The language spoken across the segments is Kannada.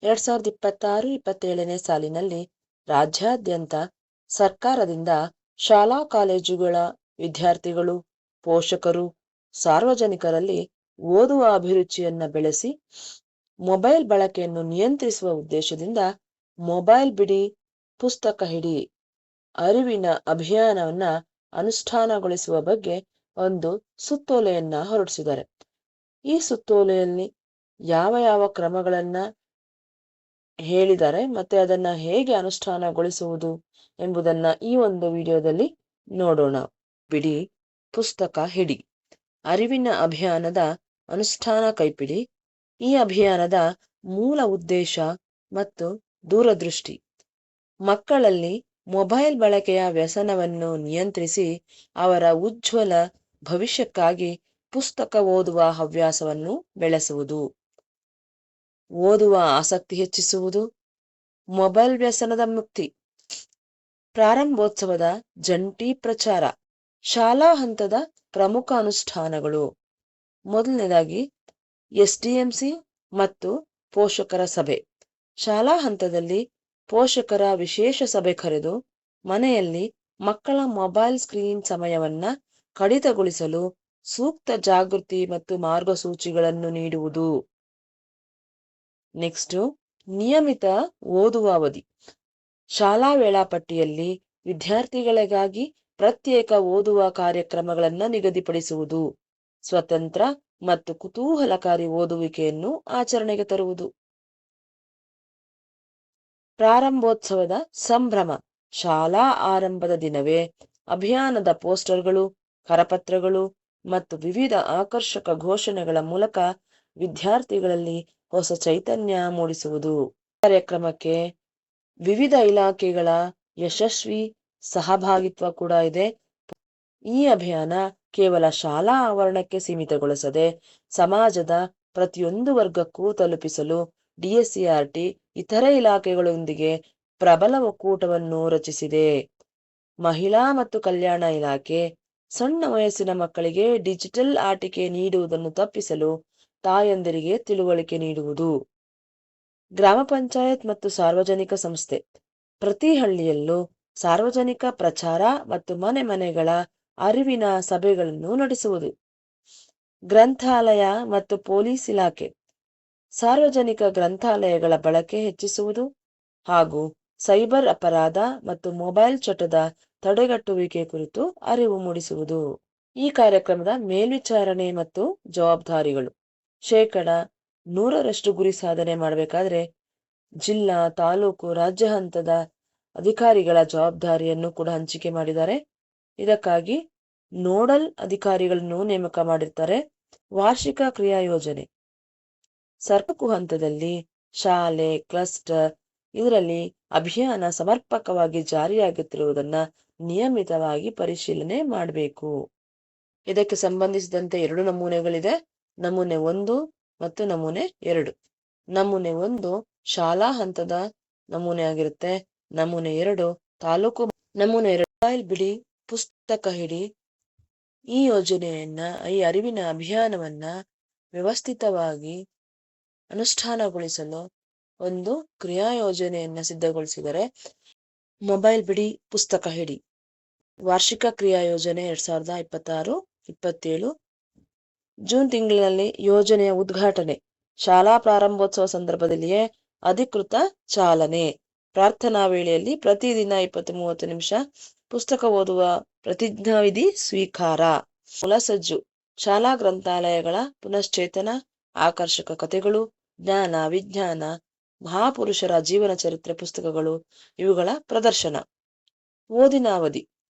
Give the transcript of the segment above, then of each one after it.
2026-27ನೇ ಸಾಲಿನಲ್ಲಿ ರಾಜ್ಯಾದ್ಯಂತ ಸರ್ಕಾರದಿಂದ ಶಾಲಾ ಕಾಲೇಜುಗಳ ವಿದ್ಯಾರ್ಥಿಗಳು, ಪೋಷಕರು, ಸಾರ್ವಜನಿಕರಲ್ಲಿ ಓದುವ ಅಭಿರುಚಿಯನ್ನು ಬೆಳೆಸಿ ಮೊಬೈಲ್ ಬಳಕೆಯನ್ನು ನಿಯಂತ್ರಿಸುವ ಉದ್ದೇಶದಿಂದ ಮೊಬೈಲ್ ಬಿಡಿ ಪುಸ್ತಕ ಹಿಡಿ ಅರಿವಿನ ಅಭಿಯಾನವನ್ನ ಅನುಷ್ಠಾನಗೊಳಿಸುವ ಬಗ್ಗೆ ಒಂದು ಸುತ್ತೋಲೆಯನ್ನ ಹೊರಡಿಸಿದ್ದಾರೆ. ಈ ಸುತ್ತೋಲೆಯಲ್ಲಿ ಯಾವ ಯಾವ ಕ್ರಮಗಳನ್ನ ಹೇಳಿದ್ದಾರೆ ಮತ್ತೆ ಅದನ್ನ ಹೇಗೆ ಅನುಷ್ಠಾನಗೊಳಿಸುವುದು ಎಂಬುದನ್ನ ಈ ಒಂದು ವಿಡಿಯೋದಲ್ಲಿ ನೋಡೋಣ. ಬಿಡಿ ಪುಸ್ತಕ ಹಿಡಿ ಅರಿವಿನ ಅಭಿಯಾನದ ಅನುಷ್ಠಾನ ಕೈಪಿಡಿ. ಈ ಅಭಿಯಾನದ ಮೂಲ ಉದ್ದೇಶ ಮತ್ತು ದೂರದೃಷ್ಟಿ ಮಕ್ಕಳಲ್ಲಿ ಮೊಬೈಲ್ ಬಳಕೆಯ ವ್ಯಸನವನ್ನು ನಿಯಂತ್ರಿಸಿ ಅವರ ಉಜ್ವಲ ಭವಿಷ್ಯಕ್ಕಾಗಿ ಪುಸ್ತಕ ಓದುವ ಹವ್ಯಾಸವನ್ನು ಬೆಳೆಸುವುದು, ಓದುವ ಆಸಕ್ತಿ ಹೆಚ್ಚಿಸುವುದು, ಮೊಬೈಲ್ ವ್ಯಸನದ ಮುಕ್ತಿ. ಪ್ರಾರಂಭೋತ್ಸವದ ಜಂಟಿ ಪ್ರಚಾರ, ಶಾಲಾ ಹಂತದ ಪ್ರಮುಖ ಅನುಷ್ಠಾನಗಳು. ಮೊದಲನೇದಾಗಿ ಎಸ್ಡಿಎಂಸಿ ಮತ್ತು ಪೋಷಕರ ಸಭೆ. ಶಾಲಾ ಹಂತದಲ್ಲಿ ಪೋಷಕರ ವಿಶೇಷ ಸಭೆ ಕರೆದು ಮನೆಯಲ್ಲಿ ಮಕ್ಕಳ ಮೊಬೈಲ್ ಸ್ಕ್ರೀನ್ ಸಮಯವನ್ನ ಕಡಿತಗೊಳಿಸಲು ಸೂಕ್ತ ಜಾಗೃತಿ ಮತ್ತು ಮಾರ್ಗಸೂಚಿಗಳನ್ನು ನೀಡುವುದು. ನೆಕ್ಸ್ಟ್, ನಿಯಮಿತ ಓದುವ ಅವಧಿ. ಶಾಲಾ ವೇಳಾಪಟ್ಟಿಯಲ್ಲಿ ವಿದ್ಯಾರ್ಥಿಗಳಿಗಾಗಿ ಪ್ರತ್ಯೇಕ ಓದುವ ಕಾರ್ಯಕ್ರಮಗಳನ್ನು ನಿಗದಿಪಡಿಸುವುದು. ಸ್ವತಂತ್ರ ಮತ್ತು ಕುತೂಹಲಕಾರಿ ಓದುವಿಕೆಯನ್ನು ಆಚರಣೆಗೆ ತರುವುದು. ಪ್ರಾರಂಭೋತ್ಸವದ ಸಂಭ್ರಮ. ಶಾಲಾ ಆರಂಭದ ದಿನವೇ ಅಭಿಯಾನದ ಪೋಸ್ಟರ್ಗಳು, ಕರಪತ್ರಗಳು ಮತ್ತು ವಿವಿಧ ಆಕರ್ಷಕ ಘೋಷಣೆಗಳ ಮೂಲಕ ವಿದ್ಯಾರ್ಥಿಗಳಲ್ಲಿ ಹೊಸ ಚೈತನ್ಯ ಮೂಡಿಸುವುದು. ಕಾರ್ಯಕ್ರಮಕ್ಕೆ ವಿವಿಧ ಇಲಾಖೆಗಳ ಯಶಸ್ವಿ ಸಹಭಾಗಿತ್ವ ಕೂಡ ಇದೆ. ಈ ಅಭಿಯಾನ ಕೇವಲ ಶಾಲಾ ಆವರಣಕ್ಕೆ ಸೀಮಿತಗೊಳಿಸದೆ ಸಮಾಜದ ಪ್ರತಿಯೊಂದು ವರ್ಗಕ್ಕೂ ತಲುಪಿಸಲು ಡಿಎಸ್ಸಿಆರ್ಟಿ ಇತರೆ ಇಲಾಖೆಗಳೊಂದಿಗೆ ಪ್ರಬಲ ಒಕ್ಕೂಟವನ್ನು ರಚಿಸಿದೆ. ಮಹಿಳಾ ಮತ್ತು ಕಲ್ಯಾಣ ಇಲಾಖೆ ಸಣ್ಣ ವಯಸ್ಸಿನ ಮಕ್ಕಳಿಗೆ ಡಿಜಿಟಲ್ ಆಟಿಕೆ ನೀಡುವುದನ್ನು ತಪ್ಪಿಸಲು ತಾಯಂದಿರಿಗೆ ತಿಳುವಳಿಕೆ ನೀಡುವುದು. ಗ್ರಾಮ ಪಂಚಾಯತ್ ಮತ್ತು ಸಾರ್ವಜನಿಕ ಸಂಸ್ಥೆ ಪ್ರತಿ ಹಳ್ಳಿಯಲ್ಲೂ ಸಾರ್ವಜನಿಕ ಪ್ರಚಾರ ಮತ್ತು ಮನೆ ಮನೆಗಳ ಅರಿವಿನ ಸಭೆಗಳನ್ನು ನಡೆಸುವುದು. ಗ್ರಂಥಾಲಯ ಮತ್ತು ಪೊಲೀಸ್ ಇಲಾಖೆ ಸಾರ್ವಜನಿಕ ಗ್ರಂಥಾಲಯಗಳ ಬಳಕೆ ಹೆಚ್ಚಿಸುವುದು ಹಾಗೂ ಸೈಬರ್ ಅಪರಾಧ ಮತ್ತು ಮೊಬೈಲ್ ಚಟದ ತಡೆಗಟ್ಟುವಿಕೆ ಕುರಿತು ಅರಿವು ಮೂಡಿಸುವುದು. ಈ ಕಾರ್ಯಕ್ರಮದ ಮೇಲ್ವಿಚಾರಣೆ ಮತ್ತು ಜವಾಬ್ದಾರಿಗಳು. 100% ಗುರಿ ಸಾಧನೆ ಮಾಡಬೇಕಾದ್ರೆ ಜಿಲ್ಲಾ, ತಾಲೂಕು, ರಾಜ್ಯ ಹಂತದ ಅಧಿಕಾರಿಗಳ ಜವಾಬ್ದಾರಿಯನ್ನು ಕೂಡ ಹಂಚಿಕೆ ಮಾಡಿದ್ದಾರೆ. ಇದಕ್ಕಾಗಿ ನೋಡಲ್ ಅಧಿಕಾರಿಗಳನ್ನು ನೇಮಕ ಮಾಡಿರ್ತಾರೆ. ವಾರ್ಷಿಕ ಕ್ರಿಯಾ ಯೋಜನೆ. ಸರ್ಕು ಹಂತದಲ್ಲಿ ಶಾಲೆ, ಕ್ಲಸ್ಟರ್ ಇದರಲ್ಲಿ ಅಭಿಯಾನ ಸಮರ್ಪಕವಾಗಿ ಜಾರಿಯಾಗುತ್ತಿರುವುದನ್ನ ನಿಯಮಿತವಾಗಿ ಪರಿಶೀಲನೆ ಮಾಡಬೇಕು. ಇದಕ್ಕೆ ಸಂಬಂಧಿಸಿದಂತೆ 2 ನಮೂನೆಗಳಿದೆ. ನಮೂನೆ 1 ಮತ್ತು ನಮೂನೆ 2. ನಮೂನೆ 1 ಶಾಲಾ ಹಂತದ ನಮೂನೆ ಆಗಿರುತ್ತೆ. ನಮೂನೆ 2 ತಾಲೂಕು. ನಮೂನೆ 2 ಮೊಬೈಲ್ ಬಿಡಿ ಪುಸ್ತಕ ಹಿಡಿ. ಈ ಯೋಜನೆಯನ್ನ, ಈ ಅರಿವಿನ ಅಭಿಯಾನವನ್ನ ವ್ಯವಸ್ಥಿತವಾಗಿ ಅನುಷ್ಠಾನಗೊಳಿಸಲು ಒಂದು ಕ್ರಿಯಾ ಯೋಜನೆಯನ್ನ ಸಿದ್ಧಗೊಳಿಸಿದರೆ ಮೊಬೈಲ್ ಬಿಡಿ ಪುಸ್ತಕ ಹಿಡಿ ವಾರ್ಷಿಕ ಕ್ರಿಯಾ ಯೋಜನೆ 2026-27 ಜೂನ್ ತಿಂಗಳಿನಲ್ಲಿ ಯೋಜನೆಯ ಉದ್ಘಾಟನೆ. ಶಾಲಾ ಪ್ರಾರಂಭೋತ್ಸವ ಸಂದರ್ಭದಲ್ಲಿಯೇ ಅಧಿಕೃತ ಚಾಲನೆ. ಪ್ರಾರ್ಥನಾ ವೇಳೆಯಲ್ಲಿ ಪ್ರತಿದಿನ 20-30 ನಿಮಿಷ ಪುಸ್ತಕ ಓದುವ ಪ್ರತಿಜ್ಞಾವಿಧಿ ಸ್ವೀಕಾರ. ಮುಲಸಜ್ಜು. ಶಾಲಾ ಗ್ರಂಥಾಲಯಗಳ ಪುನಶ್ಚೇತನ, ಆಕರ್ಷಕ ಕಥೆಗಳು, ಜ್ಞಾನ, ವಿಜ್ಞಾನ, ಮಹಾಪುರುಷರ ಜೀವನ ಚರಿತ್ರೆ ಪುಸ್ತಕಗಳು ಇವುಗಳ ಪ್ರದರ್ಶನ. ಓದಿನ ಅವಧಿ.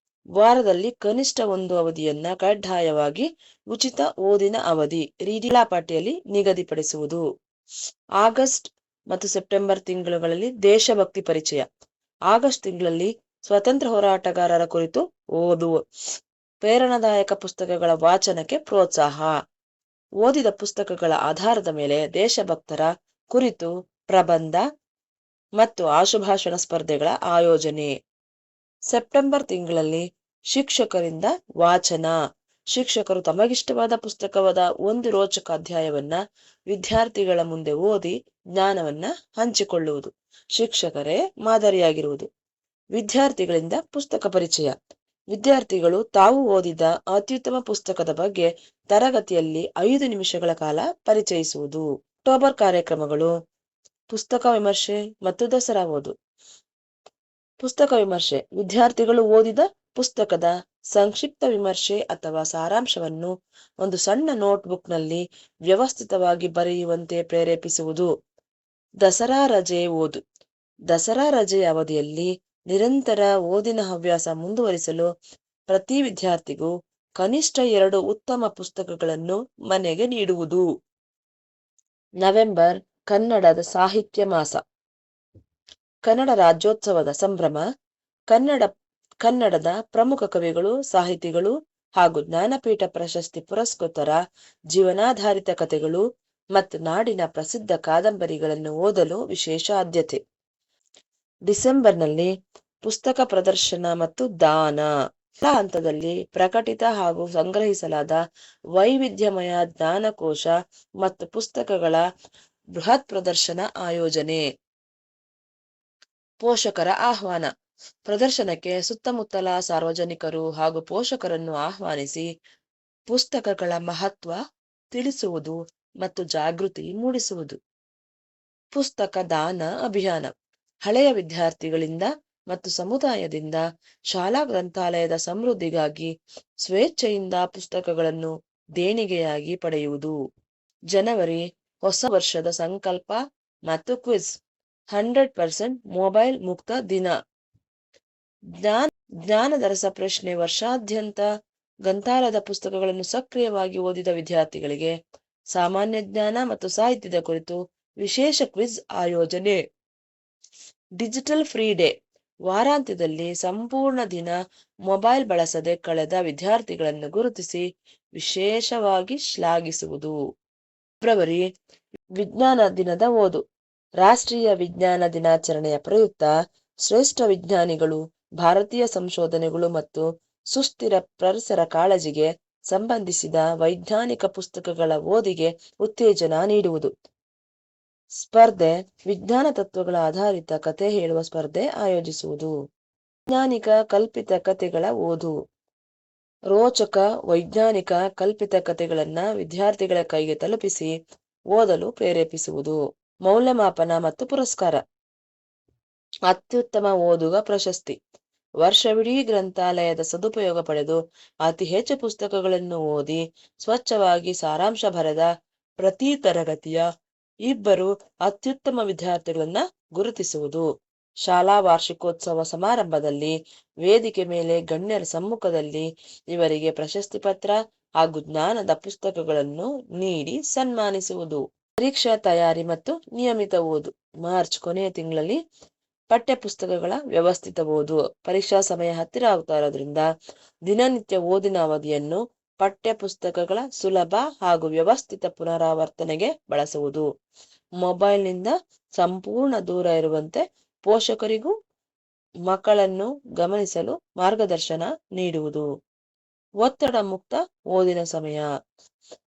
ವಾರದಲ್ಲಿ ಕನಿಷ್ಠ 1 ಅವಧಿಯನ್ನ ಕಡ್ಡಾಯವಾಗಿ ಉಚಿತ ಓದಿನ ಅವಧಿ ವೇಳಾಪಟ್ಟಿಯಲ್ಲಿ ನಿಗದಿಪಡಿಸುವುದು. ಆಗಸ್ಟ್ ಮತ್ತು ಸೆಪ್ಟೆಂಬರ್ ತಿಂಗಳುಗಳಲ್ಲಿ ದೇಶಭಕ್ತಿ ಪರಿಚಯ. ಆಗಸ್ಟ್ ತಿಂಗಳಲ್ಲಿ ಸ್ವಾತಂತ್ರ್ಯ ಹೋರಾಟಗಾರರ ಕುರಿತು ಓದುವ ಪ್ರೇರಣಾದಾಯಕ ಪುಸ್ತಕಗಳ ವಾಚನಕ್ಕೆ ಪ್ರೋತ್ಸಾಹ. ಓದಿದ ಪುಸ್ತಕಗಳ ಆಧಾರದ ಮೇಲೆ ದೇಶಭಕ್ತರ ಕುರಿತು ಪ್ರಬಂಧ ಮತ್ತು ಆಶುಭಾಷಣ ಸ್ಪರ್ಧೆಗಳ ಆಯೋಜನೆ. ಸೆಪ್ಟೆಂಬರ್ ತಿಂಗಳಲ್ಲಿ ಶಿಕ್ಷಕರಿಂದ ವಾಚನ, ಶಿಕ್ಷಕರು ತಮಗಿಷ್ಟವಾದ ಪುಸ್ತಕವಾದ ಒಂದು ರೋಚಕ ಅಧ್ಯಾಯವನ್ನ ವಿದ್ಯಾರ್ಥಿಗಳ ಮುಂದೆ ಓದಿ ಜ್ಞಾನವನ್ನ ಹಂಚಿಕೊಳ್ಳುವುದು. ಶಿಕ್ಷಕರೇ ಮಾದರಿಯಾಗಿರುವುದು. ವಿದ್ಯಾರ್ಥಿಗಳಿಂದ ಪುಸ್ತಕ ಪರಿಚಯ. ವಿದ್ಯಾರ್ಥಿಗಳು ತಾವು ಓದಿದ ಅತ್ಯುತ್ತಮ ಪುಸ್ತಕದ ಬಗ್ಗೆ ತರಗತಿಯಲ್ಲಿ 5 ನಿಮಿಷಗಳ ಕಾಲ ಪರಿಚಯಿಸುವುದು. ಅಕ್ಟೋಬರ್ ಕಾರ್ಯಕ್ರಮಗಳು: ಪುಸ್ತಕ ವಿಮರ್ಶೆ ಮತ್ತು ದಸರಾ ಓದು. ಪುಸ್ತಕ ವಿಮರ್ಶೆ: ವಿದ್ಯಾರ್ಥಿಗಳು ಓದಿದ ಪುಸ್ತಕದ ಸಂಕ್ಷಿಪ್ತ ವಿಮರ್ಶೆ ಅಥವಾ ಸಾರಾಂಶವನ್ನು ಒಂದು ಸಣ್ಣ ನೋಟ್ಬುಕ್ನಲ್ಲಿ ವ್ಯವಸ್ಥಿತವಾಗಿ ಬರೆಯುವಂತೆ ಪ್ರೇರೇಪಿಸುವುದು. ದಸರಾ ರಜೆ ಓದು. ದಸರಾ ರಜೆಯ ಅವಧಿಯಲ್ಲಿ ನಿರಂತರ ಓದಿನ ಹವ್ಯಾಸ ಮುಂದುವರಿಸಲು ಪ್ರತಿ ವಿದ್ಯಾರ್ಥಿಗೂ ಕನಿಷ್ಠ 2 ಉತ್ತಮ ಪುಸ್ತಕಗಳನ್ನು ಮನೆಗೆ ನೀಡುವುದು. ನವೆಂಬರ್ ಕನ್ನಡದ ಸಾಹಿತ್ಯ ಮಾಸ. ಕನ್ನಡ ರಾಜ್ಯೋತ್ಸವದ ಸಂಭ್ರಮ. ಕನ್ನಡದ ಪ್ರಮುಖ ಕವಿಗಳು, ಸಾಹಿತಿಗಳು ಹಾಗೂ ಜ್ಞಾನಪೀಠ ಪ್ರಶಸ್ತಿ ಪುರಸ್ಕೃತರ ಜೀವನಾಧಾರಿತ ಕಥೆಗಳು ಮತ್ತು ನಾಡಿನ ಪ್ರಸಿದ್ಧ ಕಾದಂಬರಿಗಳನ್ನು ಓದಲು ವಿಶೇಷ ಆದ್ಯತೆ. ಡಿಸೆಂಬರ್ನಲ್ಲಿ ಪುಸ್ತಕ ಪ್ರದರ್ಶನ ಮತ್ತು ದಾನ. ಹಂತದಲ್ಲಿ ಪ್ರಕಟಿತ ಹಾಗೂ ಸಂಗ್ರಹಿಸಲಾದ ವೈವಿಧ್ಯಮಯ ಜ್ಞಾನಕೋಶ ಮತ್ತು ಪುಸ್ತಕಗಳ ಬೃಹತ್ ಪ್ರದರ್ಶನ ಆಯೋಜನೆ. ಪೋಷಕರ ಆಹ್ವಾನ. ಪ್ರದರ್ಶನಕ್ಕೆ ಸುತ್ತಮುತ್ತಲ ಸಾರ್ವಜನಿಕರು ಹಾಗೂ ಪೋಷಕರನ್ನು ಆಹ್ವಾನಿಸಿ ಪುಸ್ತಕಗಳ ಮಹತ್ವ ತಿಳಿಸುವುದು ಮತ್ತು ಜಾಗೃತಿ ಮೂಡಿಸುವುದು. ಪುಸ್ತಕ ದಾನ ಅಭಿಯಾನ. ಹಳೆಯ ವಿದ್ಯಾರ್ಥಿಗಳಿಂದ ಮತ್ತು ಸಮುದಾಯದಿಂದ ಶಾಲಾ ಗ್ರಂಥಾಲಯದ ಸಮೃದ್ಧಿಗಾಗಿ ಸ್ವೇಚ್ಛೆಯಿಂದ ಪುಸ್ತಕಗಳನ್ನು ದೇಣಿಗೆಯಾಗಿ ಪಡೆಯುವುದು. ಜನವರಿ ಹೊಸ ವರ್ಷದ ಸಂಕಲ್ಪ ಮತ್ತು ಕ್ವಿಜ್. 100% ಮೊಬೈಲ್ ಮುಕ್ತ ದಿನ. ಜ್ಞಾನದ ರಸಪ್ರಶ್ನೆ. ವರ್ಷಾದ್ಯಂತ ಗ್ರಂಥಾಲಯದ ಪುಸ್ತಕಗಳನ್ನು ಸಕ್ರಿಯವಾಗಿ ಓದಿದ ವಿದ್ಯಾರ್ಥಿಗಳಿಗೆ ಸಾಮಾನ್ಯ ಜ್ಞಾನ ಮತ್ತು ಸಾಹಿತ್ಯದ ಕುರಿತು ವಿಶೇಷ ಕ್ವಿಜ್ ಆಯೋಜನೆ. Digital free day. ವಾರಾಂತ್ಯದಲ್ಲಿ ಸಂಪೂರ್ಣ ದಿನ ಮೊಬೈಲ್ ಬಳಸದೆ ಕಳೆದ ವಿದ್ಯಾರ್ಥಿಗಳನ್ನು ಗುರುತಿಸಿ ವಿಶೇಷವಾಗಿ ಶ್ಲಾಘಿಸುವುದು. ಫೆಬ್ರವರಿ ವಿಜ್ಞಾನ ದಿನದ ಓದು. ರಾಷ್ಟ್ರೀಯ ವಿಜ್ಞಾನ ದಿನಾಚರಣೆಯ ಪ್ರಯುಕ್ತ ಶ್ರೇಷ್ಠ ವಿಜ್ಞಾನಿಗಳು, ಭಾರತೀಯ ಸಂಶೋಧನೆಗಳು ಮತ್ತು ಸುಸ್ಥಿರ ಪರಿಸರ ಕಾಳಜಿಗೆ ಸಂಬಂಧಿಸಿದ ವೈಜ್ಞಾನಿಕ ಪುಸ್ತಕಗಳ ಓದಿಗೆ ಉತ್ತೇಜನ ನೀಡುವುದು. ಸ್ಪರ್ಧೆ. ವಿಜ್ಞಾನ ತತ್ವಗಳ ಆಧಾರಿತ ಕಥೆ ಹೇಳುವ ಸ್ಪರ್ಧೆ ಆಯೋಜಿಸುವುದು. ವೈಜ್ಞಾನಿಕ ಕಲ್ಪಿತ ಕಥೆಗಳ ಓದು. ರೋಚಕ ವೈಜ್ಞಾನಿಕ ಕಲ್ಪಿತ ಕಥೆಗಳನ್ನ ವಿದ್ಯಾರ್ಥಿಗಳ ಕೈಗೆ ತಲುಪಿಸಿ ಓದಲು ಪ್ರೇರೇಪಿಸುವುದು. ಮೌಲ್ಯಮಾಪನ ಮತ್ತು ಪುರಸ್ಕಾರ. ಅತ್ಯುತ್ತಮ ಓದುಗ ಪ್ರಶಸ್ತಿ. ವರ್ಷವಿಡೀ ಗ್ರಂಥಾಲಯದ ಸದುಪಯೋಗ ಪಡೆದು ಅತಿ ಹೆಚ್ಚು ಪುಸ್ತಕಗಳನ್ನು ಓದಿ ಸ್ವಚ್ಛವಾಗಿ ಸಾರಾಂಶ ಬರೆದ ಪ್ರತಿ ತರಗತಿಯ 2 ಅತ್ಯುತ್ತಮ ವಿದ್ಯಾರ್ಥಿಗಳನ್ನ ಗುರುತಿಸುವುದು. ಶಾಲಾ ವಾರ್ಷಿಕೋತ್ಸವ ಸಮಾರಂಭದಲ್ಲಿ ವೇದಿಕೆ ಮೇಲೆ ಗಣ್ಯರ ಸಮ್ಮುಖದಲ್ಲಿ ಇವರಿಗೆ ಪ್ರಶಸ್ತಿ ಪತ್ರ ಹಾಗೂ ಜ್ಞಾನದ ಪುಸ್ತಕಗಳನ್ನು ನೀಡಿ ಸನ್ಮಾನಿಸುವುದು. ಪರೀಕ್ಷಾ ತಯಾರಿ ಮತ್ತು ನಿಯಮಿತ ಓದು. ಮಾರ್ಚ್ ಕೊನೆಯ ತಿಂಗಳಲ್ಲಿ ಪಠ್ಯ ಪುಸ್ತಕಗಳ ವ್ಯವಸ್ಥಿತ ಓದು. ಪರೀಕ್ಷಾ ಸಮಯ ಹತ್ತಿರ ಆಗ್ತಾ ಇರೋದ್ರಿಂದ ದಿನನಿತ್ಯ ಓದಿನ ಅವಧಿಯನ್ನು ಪಠ್ಯ ಪುಸ್ತಕಗಳ ಸುಲಭ ಹಾಗೂ ವ್ಯವಸ್ಥಿತ ಪುನರಾವರ್ತನೆಗೆ ಬಳಸುವುದು. ಮೊಬೈಲ್ನಿಂದ ಸಂಪೂರ್ಣ ದೂರ ಇರುವಂತೆ ಪೋಷಕರಿಗೂ ಮಕ್ಕಳನ್ನು ಗಮನಿಸಲು ಮಾರ್ಗದರ್ಶನ ನೀಡುವುದು. ಒತ್ತಡ ಮುಕ್ತ ಓದಿನ ಸಮಯ.